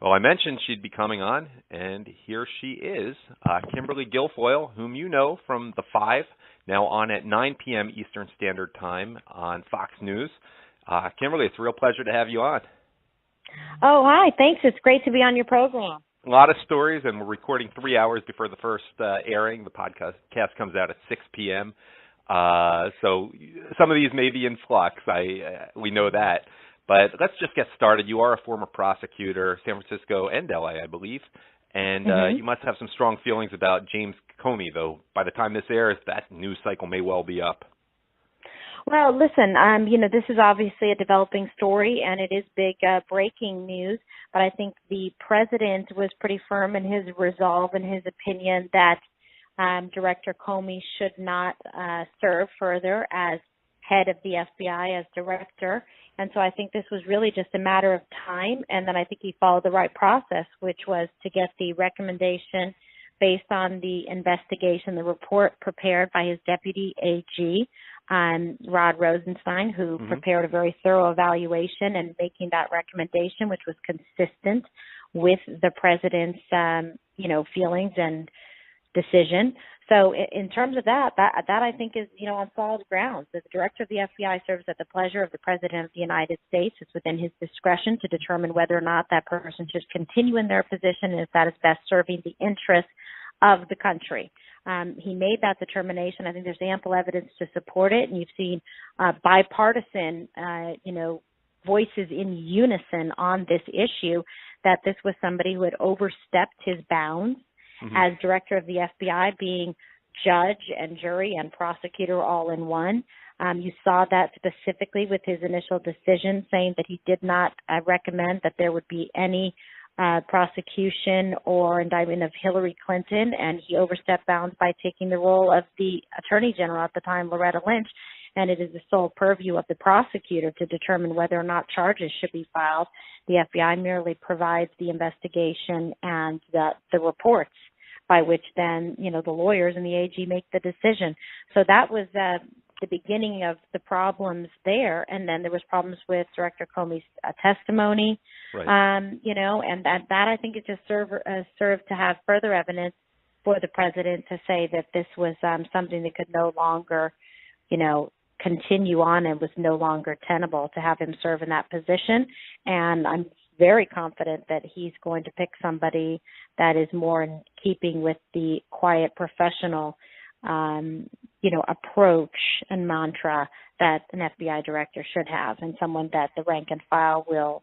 Well, I mentioned she'd be coming on, and here she is, Kimberly Guilfoyle, whom you know from The Five, now on at 9 p.m. Eastern Standard Time on Fox News. Kimberly, it's a real pleasure to have you on. Oh, hi. Thanks. It's great to be on your program. A lot of stories, and we're recording 3 hours before the first airing. The podcast comes out at 6 p.m., so some of these may be in flux. We know that. But let's just get started. You are a former prosecutor, San Francisco and LA, I believe, and you must have some strong feelings about James Comey, though by the time this airs, that news cycle may well be up. Well, listen, this is obviously a developing story, and it is big breaking news, but I think the president was pretty firm in his resolve and his opinion that Director Comey should not serve further as head of the FBI, as director. And so I think this was really just a matter of time, and then I think he followed the right process, which was to get the recommendation based on the investigation, the report prepared by his deputy AG, Rod Rosenstein, who prepared a very thorough evaluation and making that recommendation, which was consistent with the president's, feelings and decision. So in terms of that I think is, on solid grounds. The director of the FBI serves at the pleasure of the President of the United States. It's within his discretion to determine whether or not that person should continue in their position and if that is best serving the interests of the country. He made that determination. I think there's ample evidence to support it, and you've seen bipartisan, voices in unison on this issue, that this was somebody who had overstepped his bounds as director of the FBI, being judge and jury and prosecutor all in one. You saw that specifically with his initial decision saying that he did not recommend that there would be any prosecution or indictment of Hillary Clinton, and he overstepped bounds by taking the role of the Attorney General at the time, Loretta Lynch, and it is the sole purview of the prosecutor to determine whether or not charges should be filed. The FBI merely provides the investigation and the reports by which then, the lawyers and the AG make the decision. So that was the beginning of the problems there. And then there was problems with Director Comey's testimony, right. And that I think it just served to have further evidence for the president to say that this was something that could no longer, continue on and was no longer tenable to have him serve in that position. And I'm very confident that he's going to pick somebody that is more in keeping with the quiet professional, approach and mantra that an FBI director should have, and someone that the rank and file will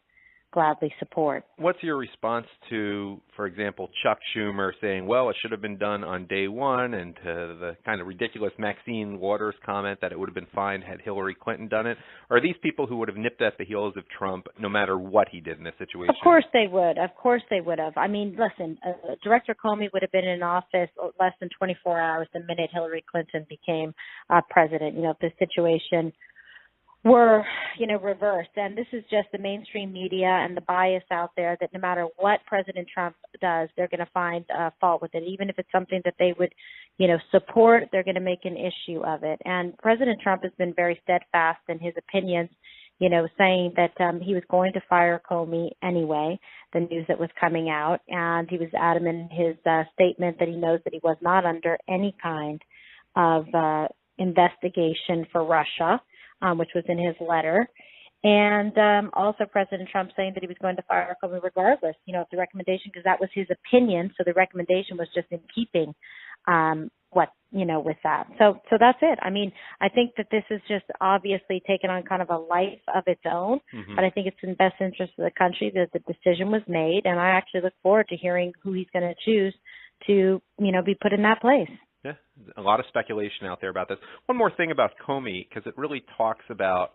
gladly support. What's your response to, for example, Chuck Schumer saying, well, it should have been done on day one, and to the kind of ridiculous Maxine Waters comment that it would have been fine had Hillary Clinton done it? Or are these people who would have nipped at the heels of Trump no matter what he did in this situation? Of course they would. Of course they would have. I mean, listen, Director Comey would have been in office less than 24 hours the minute Hillary Clinton became president. If the situation were, reversed. And this is just the mainstream media and the bias out there that no matter what President Trump does, they're going to find fault with it. Even if it's something that they would, support, they're going to make an issue of it. And President Trump has been very steadfast in his opinions, saying that he was going to fire Comey anyway, the news that was coming out. And he was adamant in his statement that he knows that he was not under any kind of investigation for Russia, which was in his letter. And also President Trump saying that he was going to fire Comey regardless, of the recommendation, because that was his opinion. So the recommendation was just in keeping with that. So that's it. I mean, I think that this is just obviously taken on kind of a life of its own, but I think it's in the best interest of the country that the decision was made. And I actually look forward to hearing who he's going to choose to, be put in that place. Yeah, a lot of speculation out there about this. One more thing about Comey, because it really talks about,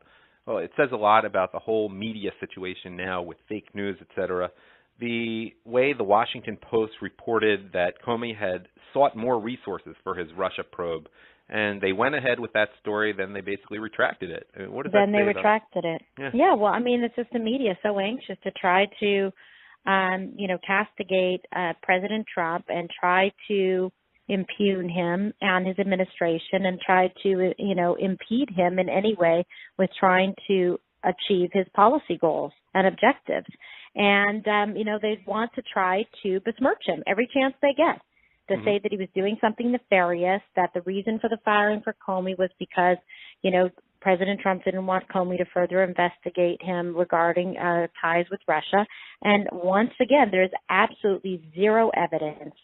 it says a lot about the whole media situation now with fake news, et cetera. The way the Washington Post reported that Comey had sought more resources for his Russia probe, and they went ahead with that story, then they basically retracted it. I mean, what does that say? Then they retracted it. Yeah, well, I mean, it's just the media so anxious to try to, castigate President Trump and try to impugn him and his administration and try to, impede him in any way with trying to achieve his policy goals. and objectives. And, they want to try to besmirch him every chance they get, to say that he was doing something nefarious, that the reason for the firing for Comey was because, President Trump didn't want Comey to further investigate him regarding ties with Russia. And once again, there's absolutely zero evidence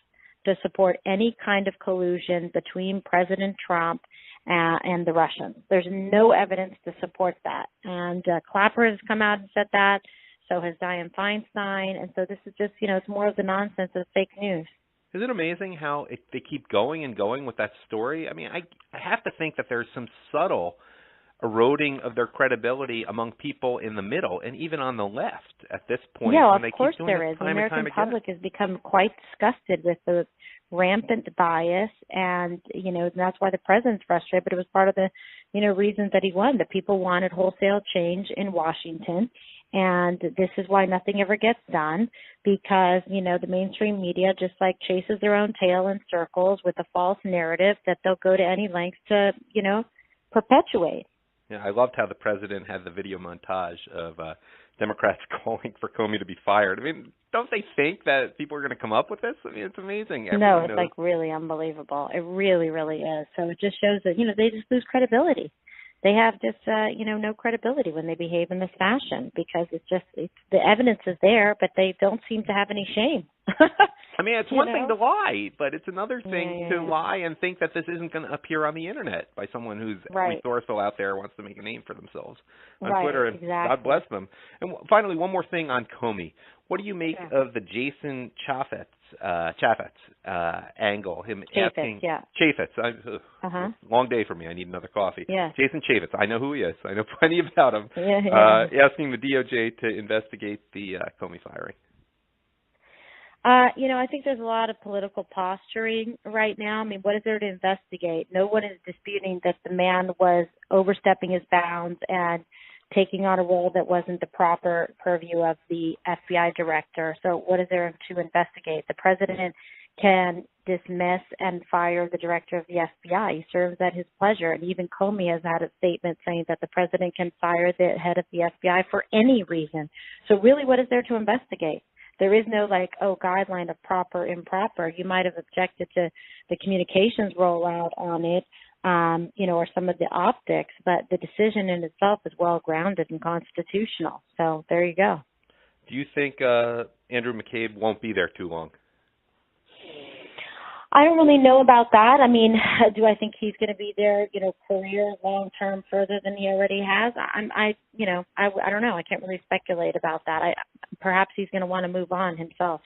to support any kind of collusion between President Trump and the Russians. There's no evidence to support that. And Clapper has come out and said that. So has Dianne Feinstein. And so this is just, it's more of the nonsense of fake news. Is it amazing how they keep going and going with that story? I mean, I have to think that there's some subtle eroding of their credibility among people in the middle and even on the left at this point. Yeah, when of course there is. The American public has become quite disgusted with the rampant bias, and, that's why the president's frustrated, but it was part of the, reasons that he won. The people wanted wholesale change in Washington, and this is why nothing ever gets done, because, the mainstream media just chases their own tail in circles with a false narrative that they'll go to any lengths to, perpetuate. Yeah, I loved how the president had the video montage of Democrats calling for Comey to be fired. I mean, don't they think that people are going to come up with this? I mean, it's amazing. Everyone knows. Really unbelievable. It really, really is. So it just shows that, they just lose credibility. They have just, no credibility when they behave in this fashion, because the evidence is there, but they don't seem to have any shame. I mean, it's one thing to lie, but it's another thing to lie and think that this isn't going to appear on the Internet by someone who's resourceful out there, wants to make a name for themselves on Twitter. And God bless them. And finally, one more thing on Comey. What do you make of the Jason Chaffetz angle? Him asking Chaffetz. Long day for me. I need another coffee. Yeah. Jason Chaffetz. I know who he is. I know plenty about him. Asking the DOJ to investigate the Comey firing. I think there's a lot of political posturing right now. I mean, what is there to investigate? No one is disputing that the man was overstepping his bounds and taking on a role that wasn't the proper purview of the FBI director. So what is there to investigate? The president can dismiss and fire the director of the FBI. He serves at his pleasure. And even Comey has had a statement saying that the president can fire the head of the FBI for any reason. So really, what is there to investigate? There is no guideline of proper, improper. You might have objected to the communications rollout on it, or some of the optics, but the decision in itself is well-grounded and constitutional. So there you go. Do you think Andrew McCabe won't be there too long? I don't really know about that. I mean, do I think he's going to be there, career long-term further than he already has? I don't know. I can't really speculate about that. Perhaps he's going to want to move on himself.